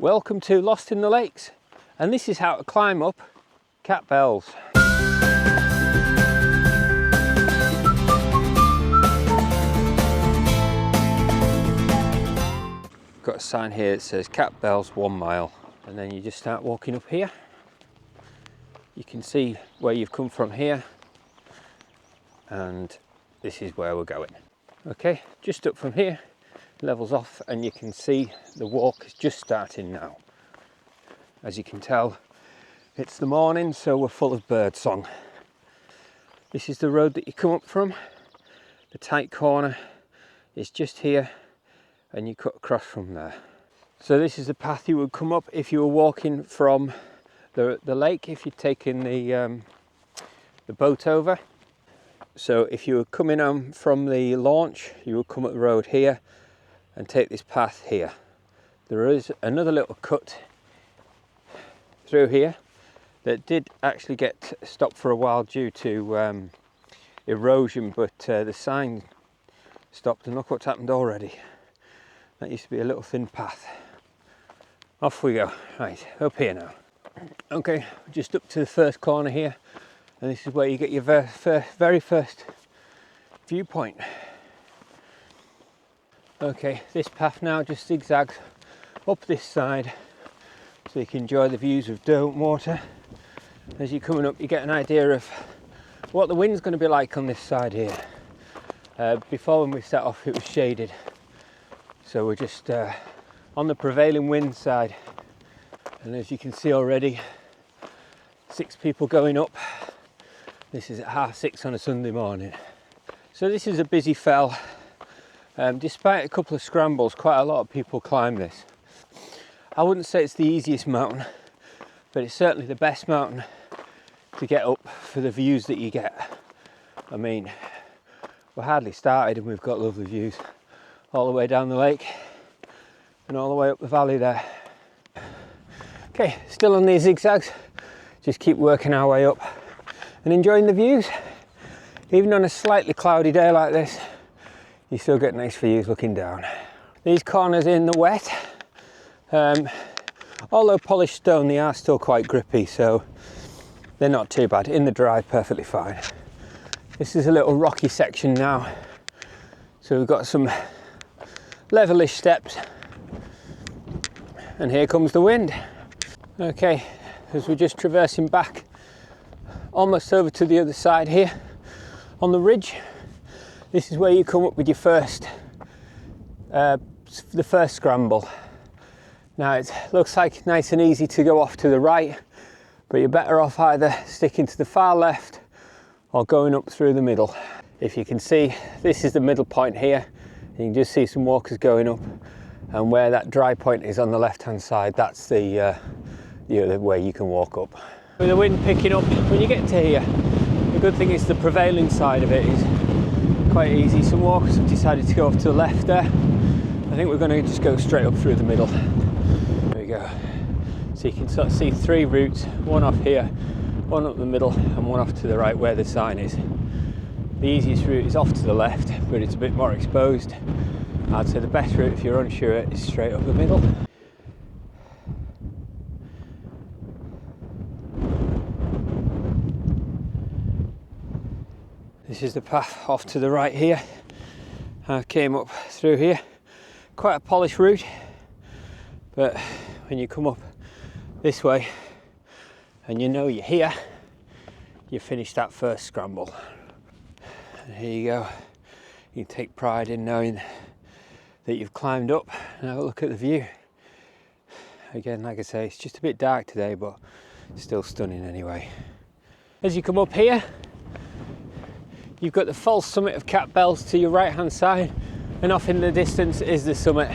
Welcome to Lost in the Lakes, and this is how to climb up Catbells. Got a sign here that says Catbells 1 mile, and then you just start walking up here. You can see where you've come from here, and this is where we're going. Okay, just up from here, levels off, and you can see the walk is just starting now. As you can tell, it's the morning, so we're full of bird song. This is the road that you come up from. The tight corner is just here, and you cut across from there. So this is the path you would come up if you were walking from the lake, if you'd taken the boat over. So if you were coming on from the launch, you would come up the road here and take this path here. There is another little cut through here that did actually get stopped for a while due to erosion, but the sign stopped, and look what's happened already. That used to be a little thin path. Off we go. Right, up here now. Okay, just up to the first corner here, and this is where you get your very first viewpoint. Okay, this path now just zigzags up this side so you can enjoy the views of Derwent Water. As you're coming up, you get an idea of what the wind's going to be like on this side here. Before, when we set off, it was shaded, so we're just on the prevailing wind side, and as you can see already, 6 people going up. This is at 6:30 on a Sunday morning. So this is a busy fell. Despite a couple of scrambles, quite a lot of people climb this. I wouldn't say it's the easiest mountain, but it's certainly the best mountain to get up for the views that you get. I mean, we're hardly started and we've got lovely views all the way down the lake and all the way up the valley there. Okay, still on these zigzags, just keep working our way up and enjoying the views. Even on a slightly cloudy day like this, you still get nice views looking down. These corners in the wet, although polished stone, they are still quite grippy, so they're not too bad. In the dry, perfectly fine. This is a little rocky section now, so we've got some levelish steps, and here comes the wind. Okay, as we're just traversing back almost over to the other side here on the ridge, this is where you come up with your the first scramble. Now it looks like nice and easy to go off to the right, but you're better off either sticking to the far left or going up through the middle. If you can see, this is the middle point here. You can just see some walkers going up, and where that dry point is on the left hand side, that's the other way you can walk up. With the wind picking up when you get to here, the good thing is the prevailing side of it is quite easy. Some walkers have decided to go off to the left there. I think we're going to just go straight up through the middle. There we go. So you can sort of see 3 routes, one off here, one up the middle, and one off to the right where the sign is. The easiest route is off to the left, but it's a bit more exposed. I'd say the best route, if you're unsure, is straight up the middle. This is the path off to the right here. I came up through here. Quite a polished route, but when you come up this way and you know you're here, you finish that first scramble. And here you go. You can take pride in knowing that you've climbed up and have a look at the view. Again, like I say, it's just a bit dark today, but still stunning anyway. As you come up here, you've got the false summit of Catbells to your right hand side, and off in the distance is the summit.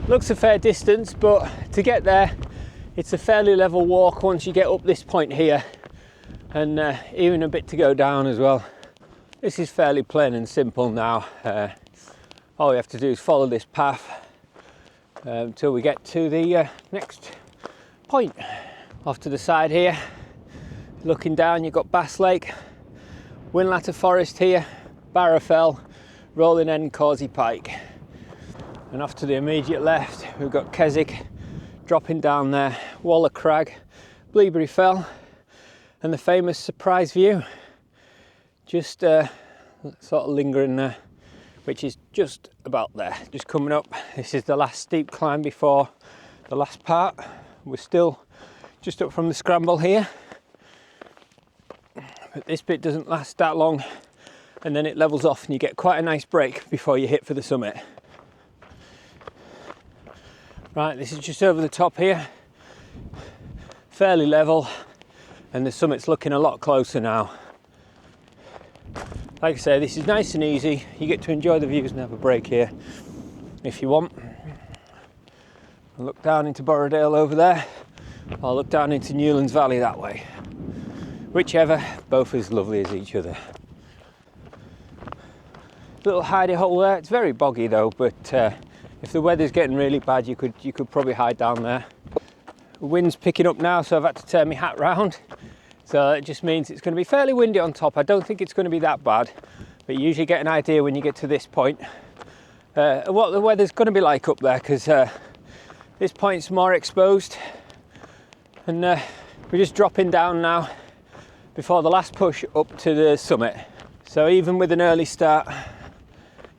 Looks a fair distance, but to get there, it's a fairly level walk once you get up this point here, and even a bit to go down as well. This is fairly plain and simple now. All we have to do is follow this path until we get to the next point. Off to the side here, looking down, you've got Bass Lake, Winlatter Forest here, Barrow Fell, Rolling End, Causey Pike. And off to the immediate left, we've got Keswick dropping down there, Waller Crag, Bleaberry Fell, and the famous surprise view. Just sort of lingering there, which is just about there, just coming up. This is the last steep climb before the last part. We're still just up from the scramble here, but this bit doesn't last that long, and then it levels off and you get quite a nice break before you hit for the summit. Right, this is just over the top here, fairly level, and the summit's looking a lot closer now. Like I say, this is nice and easy. You get to enjoy the views and have a break here if you want. I'll look down into Borrowdale over there. I'll look down into Newlands Valley that way. Whichever, both as lovely as each other. Little hidey hole there. It's very boggy though, but if the weather's getting really bad, you could probably hide down there. The wind's picking up now, so I've had to turn my hat round. So it just means it's going to be fairly windy on top. I don't think it's going to be that bad, but you usually get an idea when you get to this point what the weather's going to be like up there, because this point's more exposed. And we're just dropping down now before the last push up to the summit. So even with an early start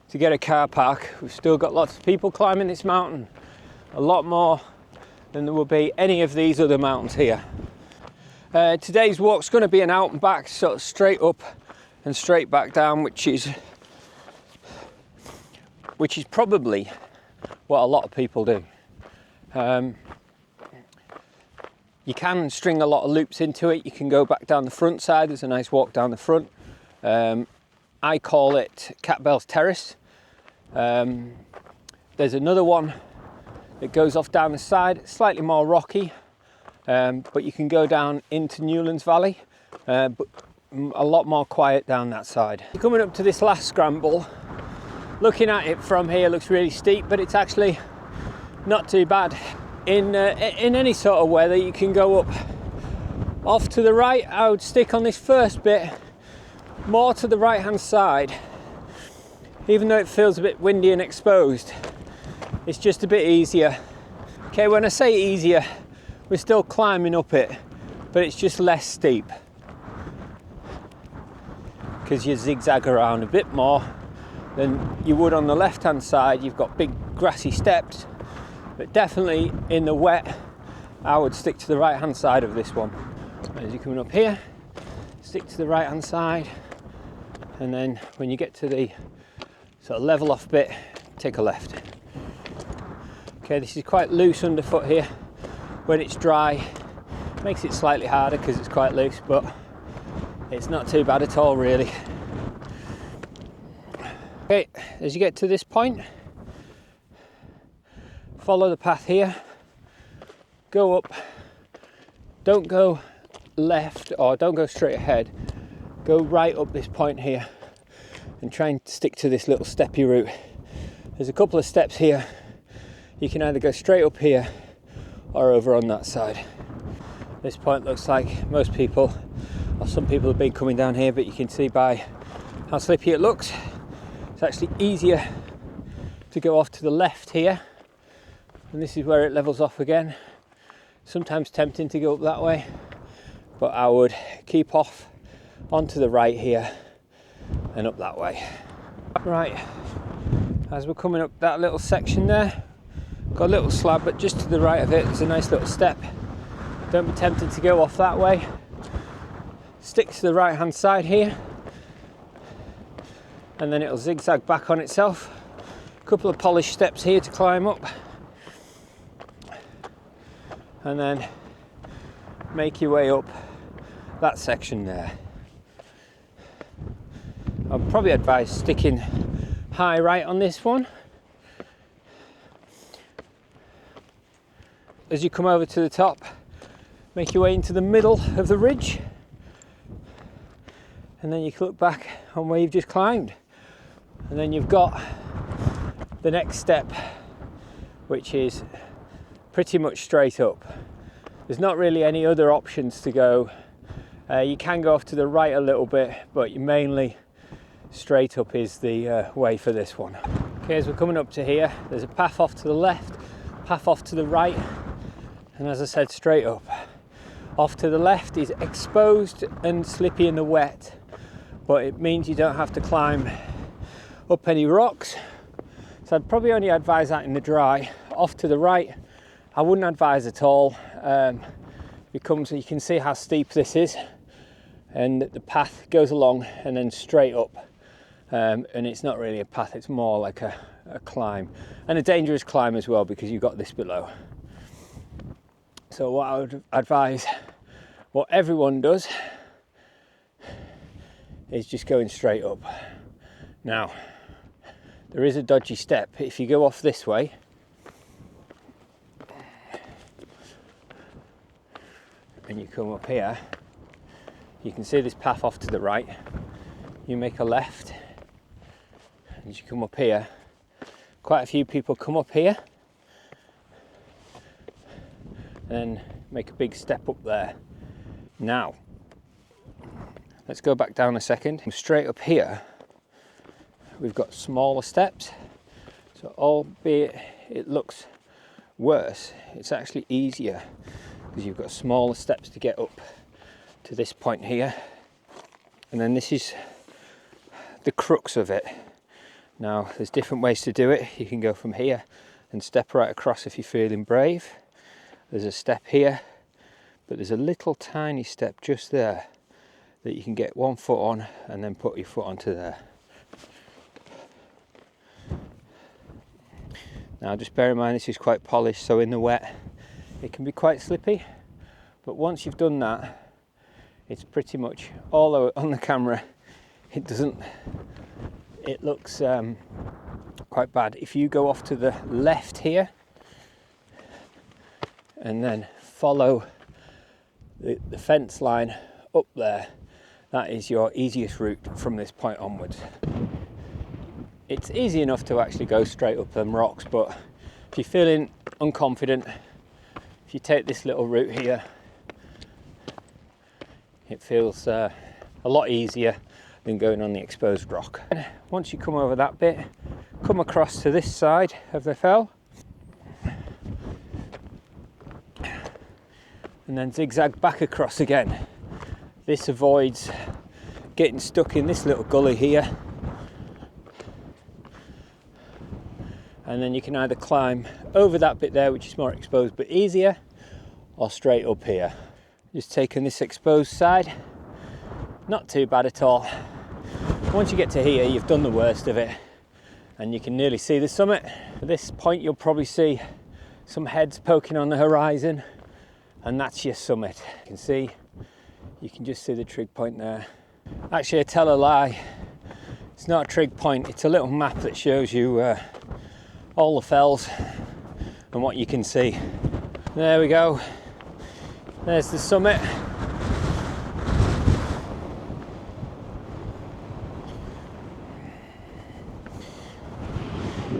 to get a car park, we've still got lots of people climbing this mountain. A lot more than there will be any of these other mountains here. Today's walk's going to be an out and back, sort of straight up and straight back down, which is probably what a lot of people do. You can string a lot of loops into it. You can go back down the front side. There's a nice walk down the front. I call it Catbells Terrace. There's another one that goes off down the side. It's slightly more rocky. But you can go down into Newlands Valley, but a lot more quiet down that side. Coming up to this last scramble, looking at it from here looks really steep, but it's actually not too bad. In any sort of weather, you can go up. Off to the right, I would stick on this first bit more to the right hand side, even though it feels a bit windy and exposed. It's just a bit easier. Okay, when I say easier, we're still climbing up it, but it's just less steep because you zigzag around a bit more than you would on the left hand side. You've got big grassy steps, but definitely in the wet I would stick to the right hand side of this one. As you're coming up here, stick to the right hand side, and then when you get to the sort of level off bit, take a left. Okay, this is quite loose underfoot here. When it's dry, makes it slightly harder because it's quite loose, but it's not too bad at all really. Okay, as you get to this point, follow the path here, go up, don't go left or don't go straight ahead, go right up this point here and try and stick to this little steppy route. There's a couple of steps here. You can either go straight up here or over on that side. This point looks like most people, or some people have been coming down here, but you can see by how slippy it looks, it's actually easier to go off to the left here, and this is where it levels off again. Sometimes tempting to go up that way, but I would keep off onto the right here and up that way. Right, as we're coming up that little section there, got a little slab, but just to the right of it there's a nice little step. Don't be tempted to go off that way. Stick to the right hand side here, and then it'll zigzag back on itself. A couple of polished steps here to climb up, and then make your way up that section there. I'd probably advise sticking high right on this one. As you come over to the top, make your way into the middle of the ridge, and then you can look back on where you've just climbed, and then you've got the next step, which is pretty much straight up. There's not really any other options to go. You can go off to the right a little bit, but you mainly straight up is the way for this one. Okay, as we're coming up to here, there's a path off to the left, path off to the right, and as I said, straight up. Off to the left is exposed and slippy in the wet, but it means you don't have to climb up any rocks. So I'd probably only advise that in the dry. Off to the right, I wouldn't advise at all. You can see how steep this is, and the path goes along and then straight up. And it's not really a path, it's more like a climb, and a dangerous climb as well because you've got this below. So what I would advise, what everyone does, is just going straight up. Now, there is a dodgy step. If you go off this way, and you come up here, you can see this path off to the right. You make a left, and as you come up here, quite a few people come up here and make a big step up there. Now, let's go back down a second. Straight up here, we've got smaller steps. So albeit it looks worse, it's actually easier because you've got smaller steps to get up to this point here. And then this is the crux of it. Now, there's different ways to do it. You can go from here and step right across if you're feeling brave. There's a step here, but there's a little tiny step just there that you can get one foot on and then put your foot onto there. Now just bear in mind this is quite polished, so in the wet it can be quite slippy, but once you've done that, it's pretty much, although on the camera it looks quite bad. If you go off to the left here and then follow the fence line up there, that is your easiest route from this point onwards. It's easy enough to actually go straight up them rocks, but if you're feeling unconfident, if you take this little route here, it feels a lot easier than going on the exposed rock. Once you come over that bit, come across to this side of the fell, and then zigzag back across again. This avoids getting stuck in this little gully here, and then you can either climb over that bit there, which is more exposed but easier, or straight up here. Just taking this exposed side, not too bad at all. Once you get to here, you've done the worst of it and you can nearly see the summit. At this point you'll probably see some heads poking on the horizon, and that's your summit. You can just see the trig point there. Actually, I tell a lie, it's not a trig point, it's a little map that shows you all the fells and what you can see. There we go, there's the summit.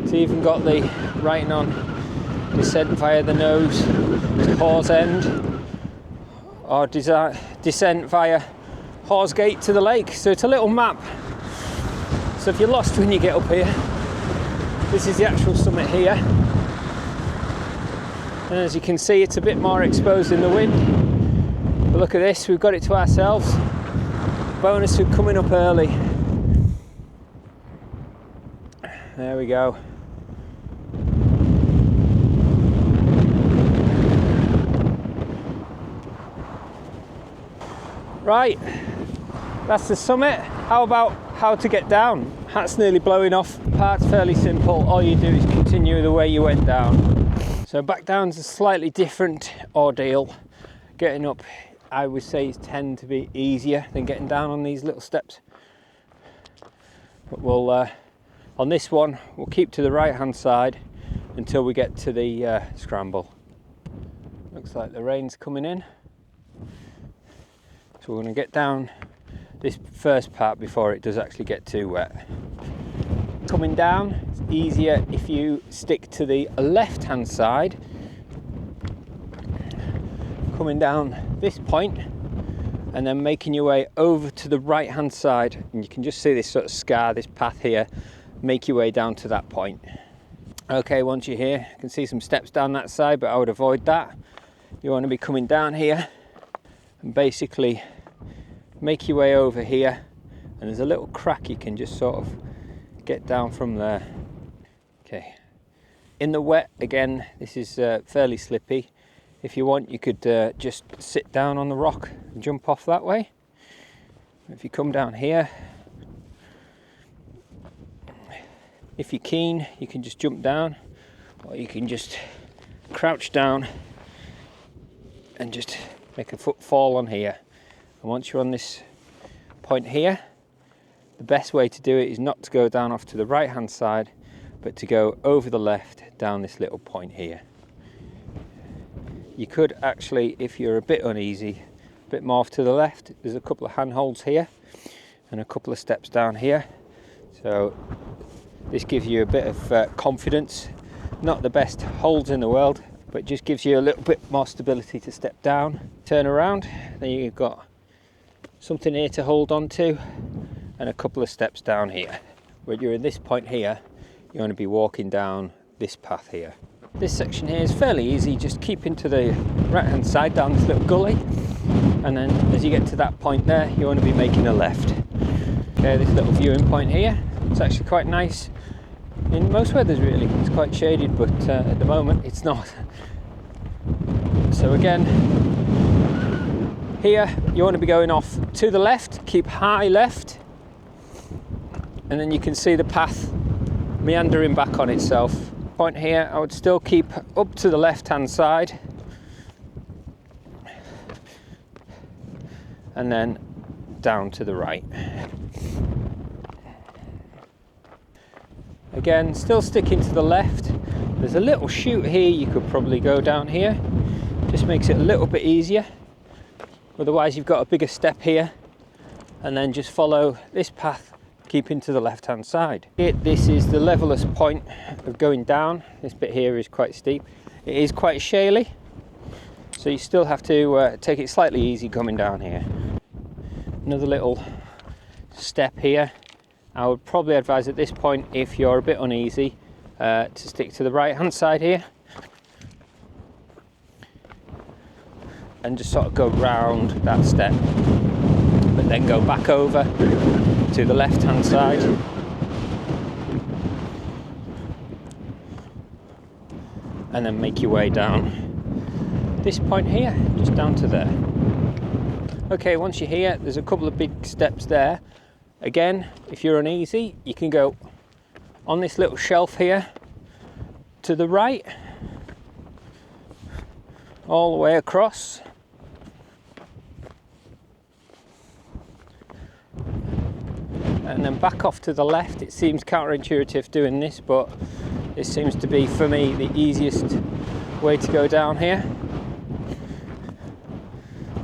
It's even got the writing on descent via the nose to Hawes End, or descent via Hawes Gate to the lake. So it's a little map. So if you're lost when you get up here, this is the actual summit here. And as you can see, it's a bit more exposed in the wind. But look at this, we've got it to ourselves. Bonus for coming up early. There we go. Right, that's the summit. How about how to get down? Hat's nearly blowing off. The part's fairly simple. All you do is continue the way you went down. So back down's a slightly different ordeal. Getting up, I would say, tend to be easier than getting down on these little steps. But we'll, on this one, we'll keep to the right hand side until we get to the scramble. Looks like the rain's coming in. So we're going to get down this first part before it does actually get too wet. Coming down, it's easier if you stick to the left hand side. Coming down this point and then making your way over to the right hand side, and you can just see this sort of scar, this path here. make your way down to that point. Okay, once you're here, you can see some steps down that side, but I would avoid that. You want to be coming down here and basically make your way over here, and there's a little crack you can just sort of get down from there. Okay, in the wet again, this is fairly slippy. If you want, you could just sit down on the rock and jump off that way. If you come down here, if you're keen, you can just jump down, or you can just crouch down and just make a foot fall on here. And once you're on this point here, the best way to do it is not to go down off to the right hand side, but to go over the left down this little point here. You could actually, if you're a bit uneasy, a bit more off to the left, there's a couple of handholds here and a couple of steps down here. So this gives you a bit of confidence. Not the best holds in the world, but just gives you a little bit more stability to step down, turn around, then you've got something here to hold on to and a couple of steps down here. When you're in this point here, you want to be walking down this path here. This section here is fairly easy, just keeping to the right hand side down this little gully, and then as you get to that point there, you want to be making a left. Okay, this little viewing point here, it's actually quite nice in most weathers really. It's quite shaded, but at the moment it's not. So again, here you want to be going off to the left, keep high left, and then you can see the path meandering back on itself. Point here, I would still keep up to the left hand side and then down to the right. Again, still sticking to the left. There's a little chute here, you could probably go down here. Just makes it a little bit easier. Otherwise you've got a bigger step here, and then just follow this path, keeping to the left hand side. This is the levelest point of going down. This bit here is quite steep. It is quite shaly, so you still have to take it slightly easy coming down here. Another little step here. I would probably advise at this point, if you're a bit uneasy, to stick to the right hand side here and just sort of go round that step, but then go back over to the left hand side and then make your way down this point here, just down to there. Okay, once you're here, there's a couple of big steps there. Again, if you're uneasy, you can go on this little shelf here to the right, all the way across, and then back off to the left. It seems counterintuitive doing this, but this seems to be, for me, the easiest way to go down here.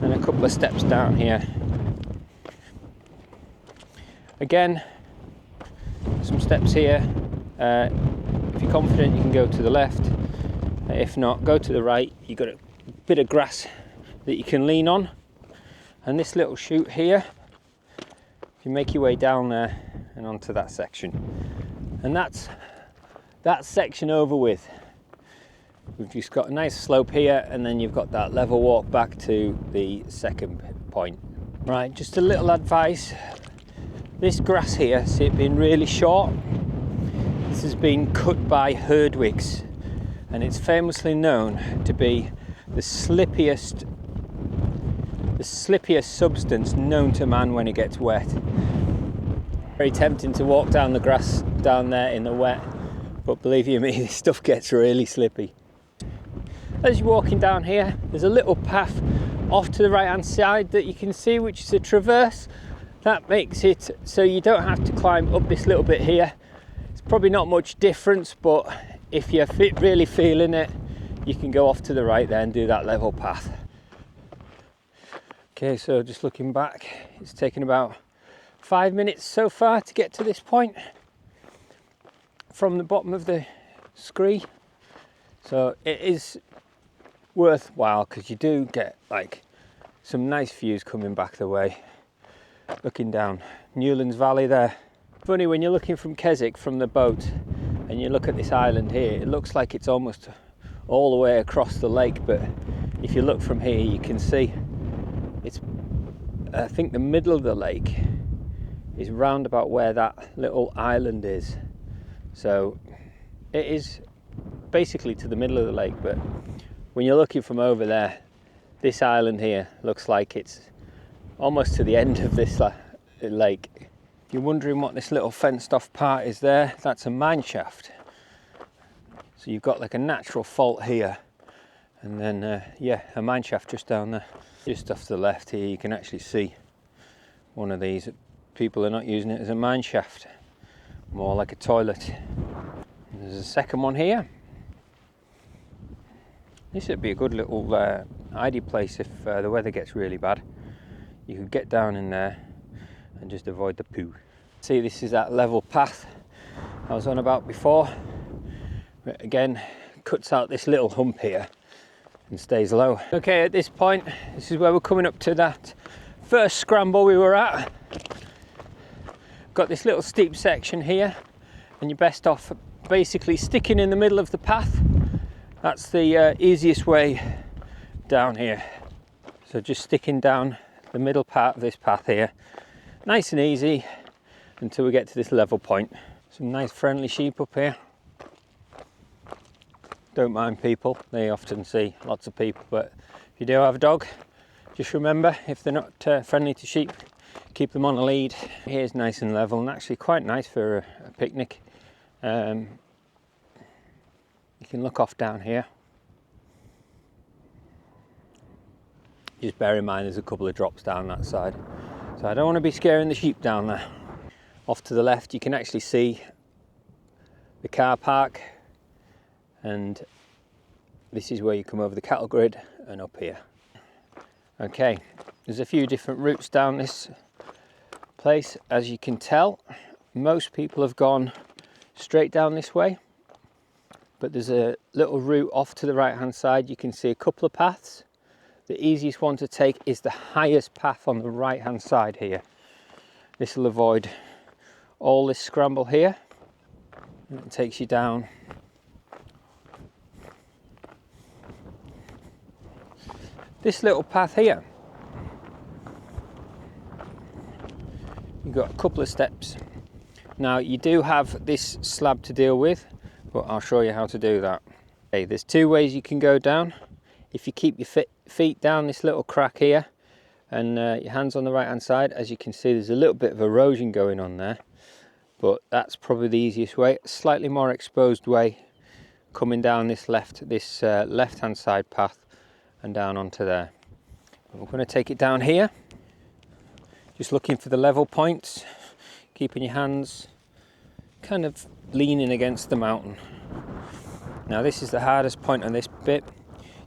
And a couple of steps down here. Again, some steps here. If you're confident, you can go to the left. If not, go to the right. You've got a bit of grass that you can lean on. And this little chute here, you make your way down there and onto that section, and that's that section over with. We've just got a nice slope here, and then you've got that level walk back to the second point. Right, just a little advice. This grass here, see it being really short, this has been cut by herdwigs, and it's famously known to be the slippiest substance known to man when it gets wet. Very tempting to walk down the grass down there in the wet, but believe you me, this stuff gets really slippy. As you're walking down here, there's a little path off to the right hand side that you can see, which is a traverse. That makes it so you don't have to climb up this little bit here. It's probably not much difference, but if you're really feeling it, you can go off to the right there and do that level path. Okay, so just looking back, it's taken about 5 minutes so far to get to this point from the bottom of the scree. So it is worthwhile because you do get like some nice views coming back the way. Looking down Newlands Valley there, Funny, when you're looking from Keswick from the boat and you look at this island here, it looks like it's almost all the way across the lake, but if you look from here you can see it's, I think the middle of the lake is round about where that little island is. So it is basically to the middle of the lake, but when you're looking from over there, this island here looks like it's almost to the end of this lake. If you're wondering what this little fenced off part is there, that's a mine shaft. So you've got like a natural fault here, and then yeah, a mine shaft just down there. Just off to the left here you can actually see one of these. People are not using it as a mine shaft, more like a toilet. And there's a second one here. This would be a good little hidey place if the weather gets really bad. You could get down in there and just avoid the poo. See, this is that level path I was on about before. But again, cuts out this little hump here and stays low. Okay, at this point, this is where we're coming up to that first scramble we were at. Got this little steep section here, and you're best off basically sticking in the middle of the path. That's the easiest way down here. So just sticking down the middle part of this path here, nice and easy until we get to this level point. Some nice friendly sheep up here. Don't mind people, they often see lots of people, but if you do have a dog, just remember, if they're not friendly to sheep, keep them on a lead. Here's nice and level and actually quite nice for a picnic. You can look off down here. Just bear in mind there's a couple of drops down that side, so I don't want to be scaring the sheep down there. Off to the left you can actually see the car park, and this is where you come over the cattle grid and up here. Okay, there's a few different routes down this place. As you can tell, most people have gone straight down this way, but there's a little route off to the right hand side. You can see a couple of paths. The easiest one to take is the highest path on the right hand side here. This will avoid all this scramble here, and it takes you down this little path here. You've got a couple of steps. Now you do have this slab to deal with, but I'll show you how to do that. Okay, there's two ways you can go down. If you keep your feet down this little crack here and your hands on the right hand side, as you can see there's a little bit of erosion going on there, but that's probably the easiest way. A slightly more exposed way, coming down this left hand side path and down onto there. And we're going to take it down here, just looking for the level points, keeping your hands kind of leaning against the mountain. Now this is the hardest point on this bit.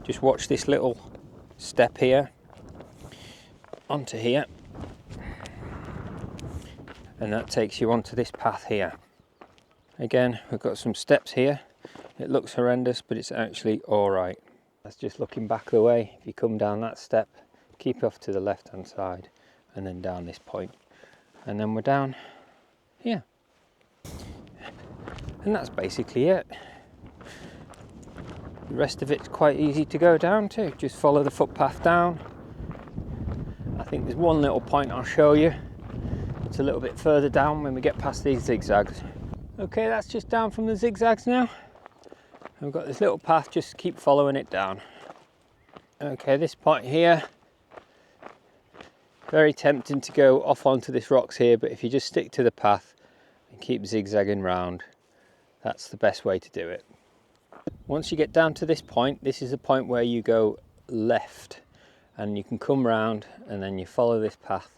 Just watch this little step here onto here, and that takes you onto this path here. Again, we've got some steps here. It looks horrendous, but it's actually all right. That's just looking back the way. If you come down that step, keep off to the left hand side and then down this point, and then we're down here, and that's basically it. The rest of it's quite easy to go down to. Just follow the footpath down. I think there's one little point I'll show you. It's a little bit further down when we get past these zigzags. Okay, that's just down from the zigzags now. We've got this little path, just keep following it down. Okay, this point here, very tempting to go off onto this rocks here, but if you just stick to the path and keep zigzagging round, that's the best way to do it. Once you get down to this point, this is the point where you go left, and you can come round and then you follow this path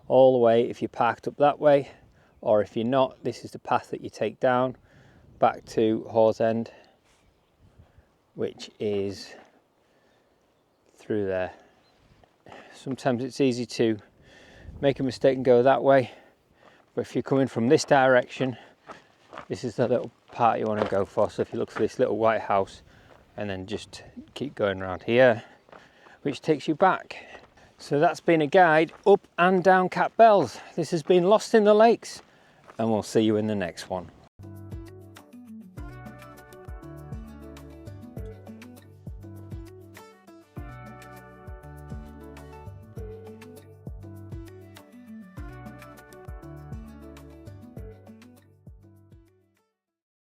all the way if you're parked up that way, or if you're not, this is the path that you take down back to Hawes End, which is through there. Sometimes it's easy to make a mistake and go that way, but if you're coming from this direction, this is the little part you want to go for. So if you look for this little white house and then just keep going around here, which takes you back. So that's been a guide up and down Catbells. This has been Lost in the Lakes, and we'll see you in the next one.